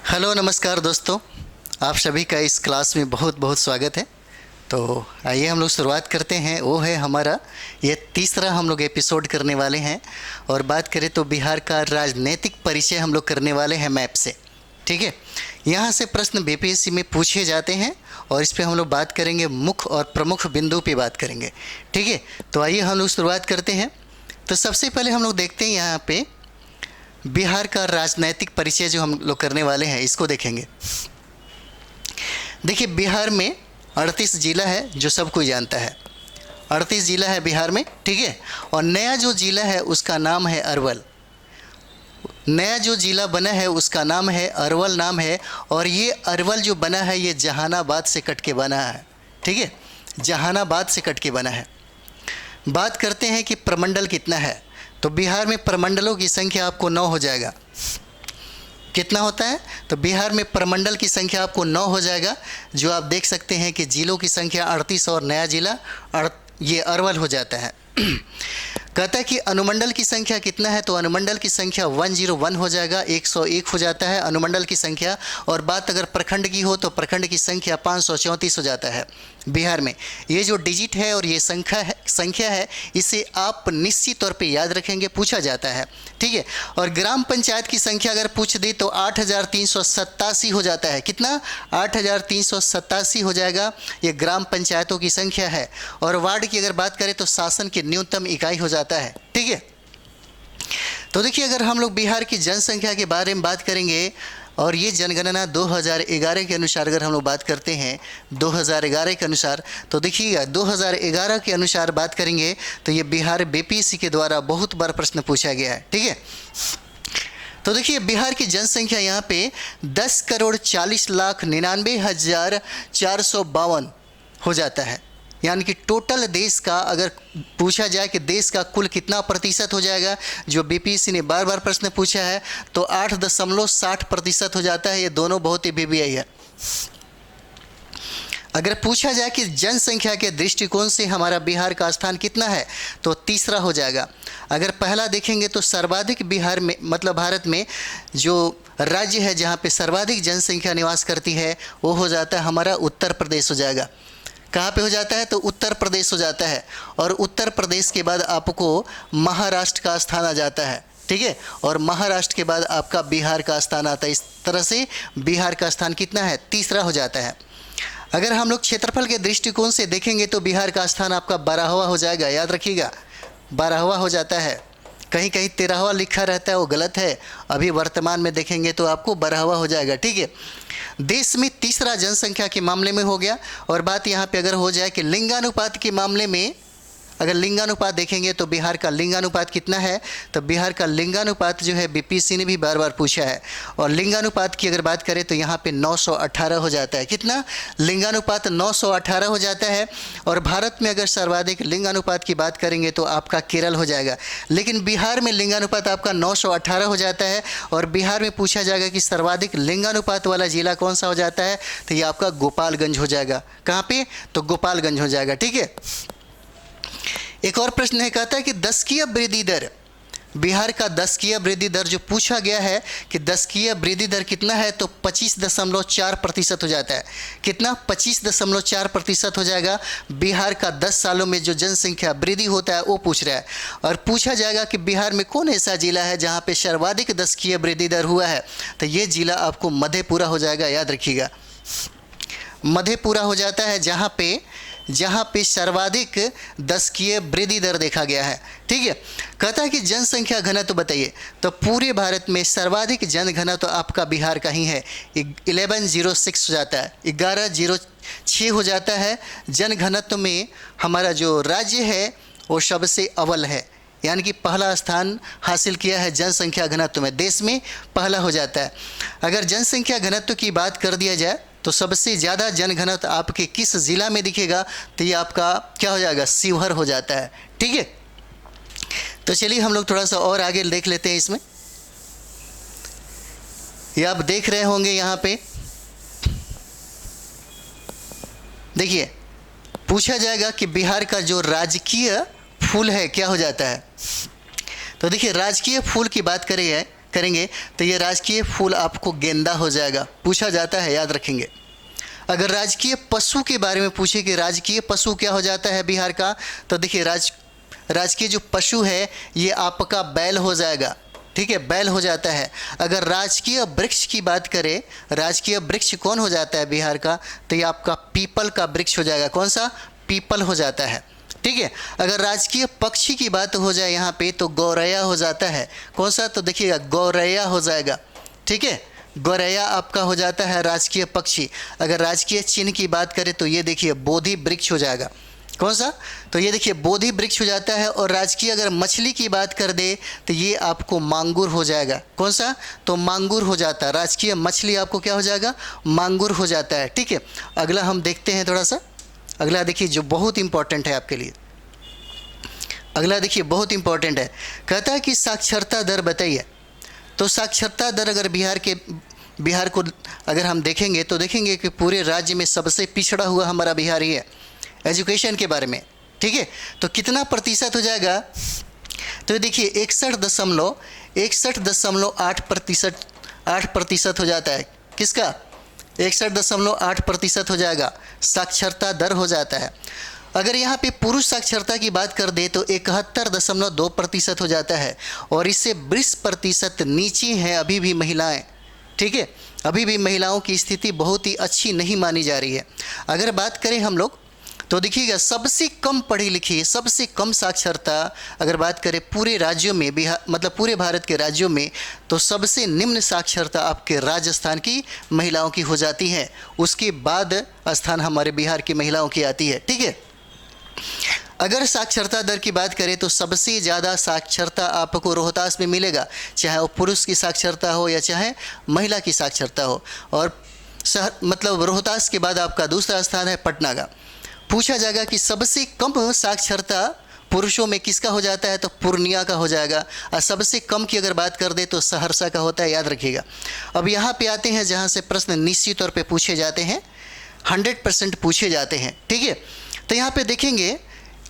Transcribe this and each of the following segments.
Hello नमस्कार दोस्तों, आप सभी का इस क्लास में बहुत बहुत स्वागत है। तो आइए हम लोग शुरुआत करते हैं। वो है हमारा ये तीसरा हम लोग एपिसोड करने वाले हैं और बात करें तो बिहार का राजनीतिक परिचय हम लोग करने वाले हैं मैप से। ठीक है, यहाँ से प्रश्न बीपीएससी में पूछे जाते हैं और इस पे हम लोग बात करेंगे, मुख्य और प्रमुख बिंदु पे बात करेंगे। ठीक है, तो आइए हम लोग शुरुआत करते हैं। तो सबसे पहले हम लोग देखते हैं यहाँ पे बिहार का राजनीतिक परिचय जो हम लोग करने वाले हैं, इसको देखेंगे। देखिए, बिहार में 38 जिला है जो सब कोई जानता है। 38 जिला है बिहार में, ठीक है। और नया जो जिला है उसका नाम है अरवल। नया जो जिला बना है उसका नाम है अरवल नाम है। और ये अरवल जो बना है ये जहानाबाद से कट के बना है। ठीक है, जहानाबाद से कट के बना है। बात करते हैं कि प्रमंडल कितना है। तो बिहार में प्रमंडलों की संख्या आपको 9 हो जाएगा। कितना होता है? तो बिहार में प्रमंडल की संख्या आपको 9 हो जाएगा, जो आप देख सकते हैं कि जिलों की संख्या 38 और नया जिला ये अरवल हो जाता है। कहता है कि अनुमंडल की संख्या कितना है। तो अनुमंडल की संख्या 101 हो जाएगा, 101 हो जाता है अनुमंडल की संख्या। और बात अगर प्रखंड की हो तो प्रखंड की संख्या 534 हो जाता है बिहार में। ये जो डिजिट है और ये संख्या है इसे आप निश्चित तौर पे याद रखेंगे, पूछा जाता है। ठीक है, और ग्राम पंचायत की संख्या अगर पूछ दी तो 8387 हो जाता है। कितना? 8387 हो जाएगा, ये ग्राम पंचायतों की संख्या है। और वार्ड की अगर बात करें तो शासन की न्यूनतम इकाई हो जाता है। ठीक है, तो देखिए, अगर हम लोग बिहार की जनसंख्या के बारे में बात करेंगे और ये जनगणना 2011 के अनुसार अगर हम लोग बात करते हैं, 2011 के अनुसार, तो देखिएगा 2011 के अनुसार बात करेंगे तो ये बिहार बीपीएससी के द्वारा बहुत बार प्रश्न पूछा गया है। ठीक है, तो देखिए बिहार की जनसंख्या यहाँ पे 10,99,99,452 हो जाता है। यानी कि टोटल देश का अगर पूछा जाए कि देश का कुल कितना प्रतिशत हो जाएगा, जो बीपीएससी ने बार बार प्रश्न पूछा है, तो 8.60% हो जाता है। ये दोनों बहुत ही वीवीआई है। अगर पूछा जाए कि जनसंख्या के दृष्टिकोण से हमारा बिहार का स्थान कितना है, तो तीसरा हो जाएगा। अगर पहला देखेंगे तो सर्वाधिक बिहार में, मतलब भारत में जो राज्य है जहाँ पे सर्वाधिक जनसंख्या निवास करती है, वो हो जाता है हमारा उत्तर प्रदेश हो जाएगा। कहाँ पे हो जाता है? तो उत्तर प्रदेश हो जाता है। और उत्तर प्रदेश के बाद आपको महाराष्ट्र का स्थान आ जाता है। ठीक है, और महाराष्ट्र के बाद आपका बिहार का स्थान आता है। इस तरह से बिहार का स्थान कितना है? तीसरा हो जाता है। अगर हम लोग क्षेत्रफल के दृष्टिकोण से देखेंगे तो बिहार का स्थान आपका 12वां हो जाएगा। याद रखिएगा, 12वां हो जाता है। कहीं कहीं 13वां लिखा रहता है, वो गलत है। अभी वर्तमान में देखेंगे तो आपको 12वां हो जाएगा। ठीक है, देश में तीसरा जनसंख्या के मामले में हो गया। और बात यहाँ पे अगर हो जाए कि लिंगानुपात के मामले में, अगर लिंगानुपात देखेंगे तो बिहार का लिंगानुपात कितना है, तो बिहार का लिंगानुपात जो है बीपीएससी ने भी बार बार पूछा है। और लिंगानुपात की अगर बात करें तो यहाँ पे 918 हो जाता है। कितना? लिंगानुपात 918 हो जाता है। और भारत में अगर सर्वाधिक लिंगानुपात की बात करेंगे तो आपका केरल हो जाएगा। लेकिन बिहार में लिंगानुपात आपका 918 हो जाता है। और बिहार में पूछा जाएगा कि सर्वाधिक लिंगानुपात वाला जिला कौन सा हो जाता है, तो ये आपका गोपालगंज हो जाएगा। कहाँ पे? तो गोपालगंज हो जाएगा। ठीक है, एक और प्रश्न है, कहता है कि दशकीय वृद्धि दर, बिहार का दशकीय वृद्धि दर जो पूछा गया है कि दशकीय वृद्धि दर कितना है, तो 25.4% हो जाता है। कितना? 25.4% हो जाएगा। बिहार का 10 सालों में जो जनसंख्या वृद्धि होता है वो पूछ रहा है। और पूछा जाएगा कि बिहार में कौन ऐसा जिला है जहाँ पे सर्वाधिक दशकीय वृद्धि दर हुआ है, तो ये जिला आपको मधेपुरा हो जाएगा। याद रखिएगा, मधेपुरा हो जाता है जहाँ पे सर्वाधिक दशकीय वृद्धि दर देखा गया है। ठीक है, कहता है कि जनसंख्या घनत्व बताइए। तो पूरे भारत में सर्वाधिक जनघनत्व आपका बिहार का ही है, 1106 हो जाता है, 1106 हो जाता है। जनघनत्व में हमारा जो राज्य है वो सबसे अव्वल है, यानी कि पहला स्थान हासिल किया है जनसंख्या घनत्व में, देश में पहला हो जाता है। अगर जनसंख्या घनत्व की बात कर दिया जाए तो सबसे ज़्यादा जनघनत्व आपके किस ज़िला में दिखेगा, तो ये आपका क्या हो जाएगा? शिवहर हो जाता है। ठीक है, तो चलिए हम लोग थोड़ा सा और आगे देख लेते हैं। इसमें ये आप देख रहे होंगे, यहाँ पे देखिए पूछा जाएगा कि बिहार का जो राजकीय फूल है क्या हो जाता है। तो देखिए राजकीय फूल की बात करें करेंगे तो ये राजकीय फूल आपको गेंदा हो जाएगा, पूछा जाता है, याद रखेंगे। अगर राजकीय पशु के बारे में पूछे कि राजकीय पशु क्या हो जाता है बिहार का, तो देखिए राजकीय जो पशु है ये आपका बैल हो जाएगा, ठीक है, बैल हो जाता है। अगर राजकीय वृक्ष की बात करें, राजकीय वृक्ष कौन हो जाता है बिहार का, तो ये आपका पीपल का वृक्ष हो जाएगा। कौन सा? पीपल हो जाता है, ठीक है। अगर राजकीय पक्षी की बात हो जाए यहाँ पे तो गौरैया हो जाता है। कौन सा? तो देखिएगा गौरैया हो जाएगा, ठीक है, गौरैया आपका हो जाता है राजकीय पक्षी। अगर राजकीय चिन्ह की बात करें तो ये देखिए बोधि वृक्ष हो जाएगा। कौन सा? तो ये देखिए बोधि वृक्ष हो जाता है। और राजकीय अगर मछली की बात कर दे तो ये आपको मांगुर हो जाएगा। कौन सा? तो मांगुर हो जाता है, राजकीय मछली आपको क्या हो जाएगा? मांगुर हो जाता है, ठीक है। अगला हम देखते हैं थोड़ा सा, अगला देखिए जो बहुत इंपॉर्टेंट है आपके लिए। अगला देखिए बहुत इंपॉर्टेंट है, कहता है कि साक्षरता दर बताइए। तो साक्षरता दर अगर बिहार को अगर हम देखेंगे तो देखेंगे कि पूरे राज्य में सबसे पिछड़ा हुआ हमारा बिहार ही है एजुकेशन के बारे में, ठीक है। तो कितना प्रतिशत हो जाएगा? तो देखिए 61.8% हो जाता है। किसका? 61.8% हो जाएगा, साक्षरता दर हो जाता है। अगर यहाँ पे पुरुष साक्षरता की बात कर दे तो 71.2% हो जाता है। और इससे 20% नीचे हैं अभी भी महिलाएं, ठीक है। अभी भी महिलाओं की स्थिति बहुत ही अच्छी नहीं मानी जा रही है। अगर बात करें हम लोग तो देखिएगा सबसे कम पढ़ी लिखी, सबसे कम साक्षरता अगर बात करें पूरे राज्यों में, बिहार मतलब पूरे भारत के राज्यों में, तो सबसे निम्न साक्षरता आपके राजस्थान की महिलाओं की हो जाती है। उसके बाद स्थान हमारे बिहार की महिलाओं की आती है, ठीक है। अगर साक्षरता दर की बात करें तो सबसे ज़्यादा साक्षरता आपको रोहतास में मिलेगा, चाहे वो पुरुष की साक्षरता हो या चाहे महिला की साक्षरता हो। और मतलब रोहतास के बाद आपका दूसरा स्थान है पटना का। पूछा जाएगा कि सबसे कम साक्षरता पुरुषों में किसका हो जाता है, तो पूर्णिया का हो जाएगा। और सबसे कम की अगर बात कर दे तो सहरसा का होता है, याद रखिएगा। अब यहाँ पे आते हैं जहाँ से प्रश्न निश्चित तौर पे पूछे जाते हैं, 100% पूछे जाते हैं, ठीक है। तो यहाँ पे देखेंगे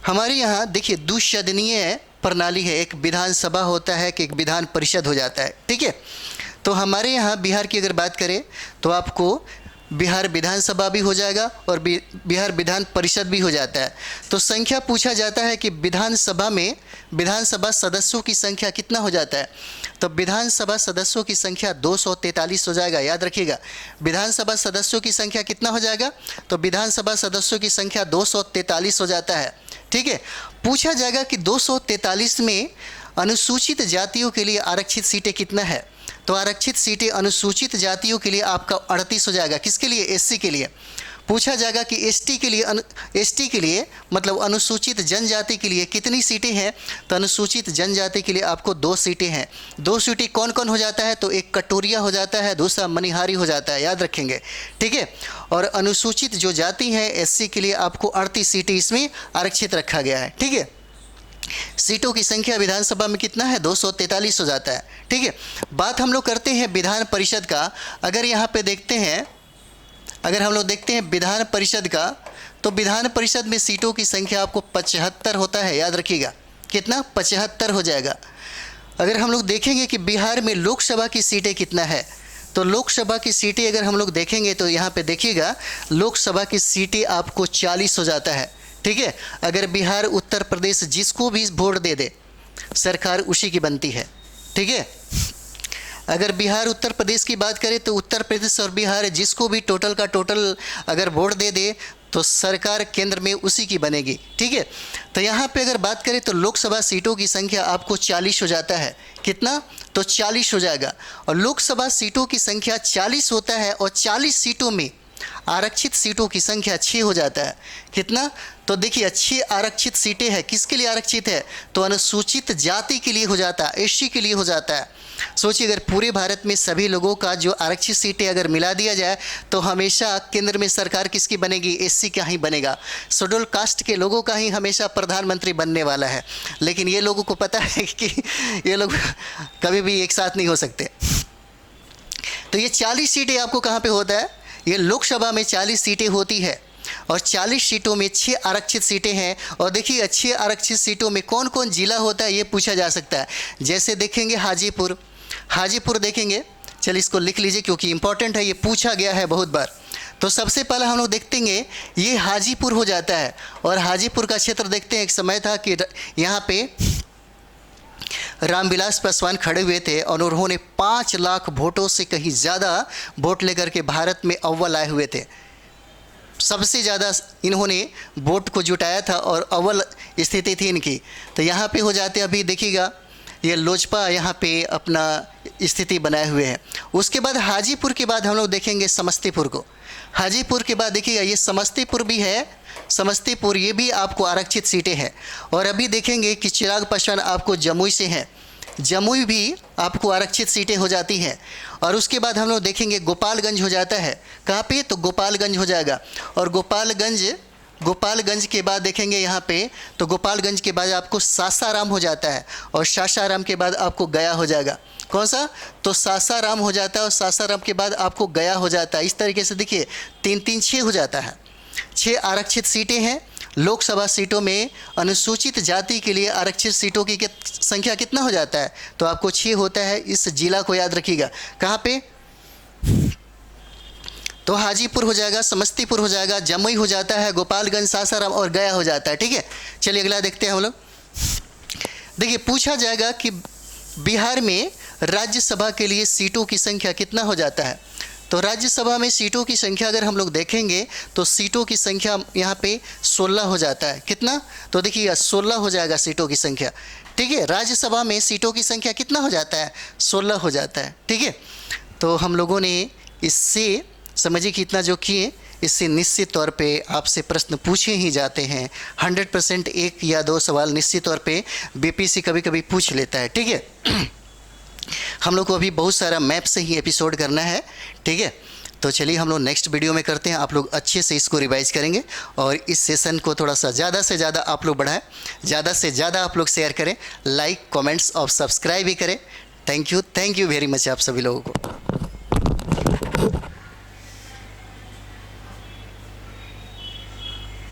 हमारे यहाँ देखिए द्विसदनीय प्रणाली है, एक विधानसभा होता है कि एक विधान परिषद हो जाता है, ठीक है। तो हमारे यहाँ बिहार की अगर बात करें तो आपको बिहार विधानसभा भी हो जाएगा और बिहार विधान परिषद भी हो जाता है। तो संख्या पूछा जाता है कि विधानसभा सदस्यों की संख्या कितना हो जाता है, तो विधानसभा सदस्यों की संख्या 243 हो जाएगा, याद रखिएगा। विधानसभा सदस्यों की संख्या कितना हो जाएगा, तो विधानसभा सदस्यों की संख्या 243 हो जाता है, ठीक है। पूछा जाएगा कि 243 में अनुसूचित जातियों के लिए आरक्षित सीटें कितना है, तो आरक्षित सीटें अनुसूचित जातियों के लिए आपका 38 हो जाएगा। किसके लिए? एससी के लिए। पूछा जाएगा कि एसटी के लिए मतलब अनुसूचित जनजाति के लिए कितनी सीटें हैं, तो अनुसूचित जनजाति के लिए आपको 2 सीटें हैं। 2 सीटें कौन कौन हो जाता है, तो एक कटोरिया हो जाता है, दूसरा मनिहारी हो जाता है, याद रखेंगे, ठीक है। और अनुसूचित जो जाति है एससी के लिए आपको 38 सीटें इसमें आरक्षित रखा गया है, ठीक है। सीटों की संख्या विधानसभा में कितना है, 243 हो जाता है, ठीक है। बात हम लोग करते हैं विधान परिषद का। अगर यहाँ पे देखते हैं, अगर हम लोग देखते हैं विधान परिषद का, तो विधान परिषद में सीटों की संख्या आपको 75 होता है, याद रखिएगा। कितना? 75 हो जाएगा। अगर हम लोग देखेंगे कि बिहार में लोकसभा की सीटें कितना है, तो लोकसभा की सीटें अगर हम लोग देखेंगे तो यहाँ पे देखिएगा लोकसभा की सीटें आपको 40 हो जाता है, ठीक है। अगर बिहार उत्तर प्रदेश जिसको भी वोट दे दे सरकार उसी की बनती है, ठीक है। अगर बिहार उत्तर प्रदेश की बात करें तो उत्तर प्रदेश और बिहार जिसको भी टोटल का टोटल अगर वोट दे दे तो सरकार केंद्र में उसी की बनेगी, ठीक है। तो यहाँ पे अगर बात करें तो लोकसभा सीटों की संख्या आपको 40 हो जाता है। कितना? तो 40 हो जाएगा। और लोकसभा सीटों की संख्या 40 होता है और 40 सीटों में आरक्षित सीटों की संख्या 6 हो जाता है। कितना? तो देखिए 6 आरक्षित सीटें हैं। किसके लिए आरक्षित है, तो अनुसूचित जाति के लिए हो जाता है, एससी के लिए हो जाता है। सोचिए अगर पूरे भारत में सभी लोगों का जो आरक्षित सीटें अगर मिला दिया जाए तो हमेशा केंद्र में सरकार किसकी बनेगी, एससी का ही बनेगा। शेड्यूल कास्ट के लोगों का ही हमेशा प्रधानमंत्री बनने वाला है। लेकिन ये लोगों को पता है कि ये लोग कभी भी एक साथ नहीं हो सकते। तो ये 40 सीटें आपको कहाँ पे होता है, ये लोकसभा में 40 सीटें होती है और 40 सीटों में 6 आरक्षित सीटें हैं। और देखिए 6 आरक्षित सीटों में कौन कौन जिला होता है ये पूछा जा सकता है। जैसे देखेंगे हाजीपुर देखेंगे, चलिए इसको लिख लीजिए क्योंकि इंपॉर्टेंट है, ये पूछा गया है बहुत बार। तो सबसे पहले हम लोग देखेंगे ये हाजीपुर हो जाता है। और हाजीपुर का क्षेत्र देखते हैं, एक समय था कि यहाँ पे रामविलास पासवान खड़े हुए थे और उन्होंने 5 लाख वोटों से कहीं ज़्यादा वोट लेकर के भारत में अव्वल आए हुए थे। सबसे ज़्यादा इन्होंने वोट को जुटाया था और अव्वल स्थिति थी इनकी। तो यहाँ पे हो जाते, अभी देखिएगा ये लोजपा यहाँ पे अपना स्थिति बनाए हुए हैं। उसके बाद हाजीपुर के बाद हम लोग देखेंगे समस्तीपुर को। हाजीपुर के बाद देखिएगा ये समस्तीपुर भी है, समस्तीपुर ये भी आपको आरक्षित सीटें हैं। और अभी देखेंगे कि चिराग पासवान आपको जमुई से हैं, जमुई भी आपको आरक्षित सीटें हो जाती हैं। और उसके बाद हम लोग देखेंगे गोपालगंज हो जाता है, कहाँ पे, तो गोपालगंज हो जाएगा। और गोपालगंज के बाद देखेंगे यहाँ पे, तो गोपालगंज के बाद आपको सासाराम हो जाता है। और सासाराम के बाद आपको गया हो जाएगा। कौन सा, तो सासाराम हो जाता है और सासाराम के बाद आपको गया हो जाता है। इस तरीके से देखिए 3 6 हो जाता है। 6 आरक्षित सीटें हैं। लोकसभा सीटों में अनुसूचित जाति के लिए आरक्षित सीटों की संख्या कितना हो जाता है, तो आपको 6 होता है। इस जिला को याद रखिएगा, कहाँ पे, तो हाजीपुर हो जाएगा, समस्तीपुर हो जाएगा, जमुई हो जाता है, गोपालगंज, सासाराम और गया हो जाता है। ठीक है, चलिए अगला देखते हैं हम लोग। देखिए पूछा जाएगा कि बिहार में राज्यसभा के लिए सीटों की संख्या कितना हो जाता है। तो राज्यसभा में सीटों की संख्या अगर हम लोग देखेंगे तो सीटों की संख्या यहाँ पे 16 हो जाता है। कितना, तो देखिए 16 हो जाएगा सीटों की संख्या। ठीक है, राज्यसभा में सीटों की संख्या कितना हो जाता है, 16 हो जाता है। ठीक है, तो हम लोगों ने इससे समझिए कि इतना जो किए, इससे निश्चित तौर पे आपसे प्रश्न पूछे ही जाते हैं। 100% 1 या 2 सवाल निश्चित तौर पे बीपीएससी कभी कभी पूछ लेता है। ठीक है, हम लोग को अभी बहुत सारा मैप से ही एपिसोड करना है। ठीक है, तो चलिए हम लोग नेक्स्ट वीडियो में करते हैं। आप लोग अच्छे से इसको रिवाइज करेंगे और इस सेशन को थोड़ा सा ज़्यादा से ज़्यादा आप लोग बढ़ाएं, ज़्यादा से ज़्यादा आप लोग शेयर करें, लाइक कमेंट्स और सब्सक्राइब भी करें। थैंक यू वेरी मच आप सभी लोगों को।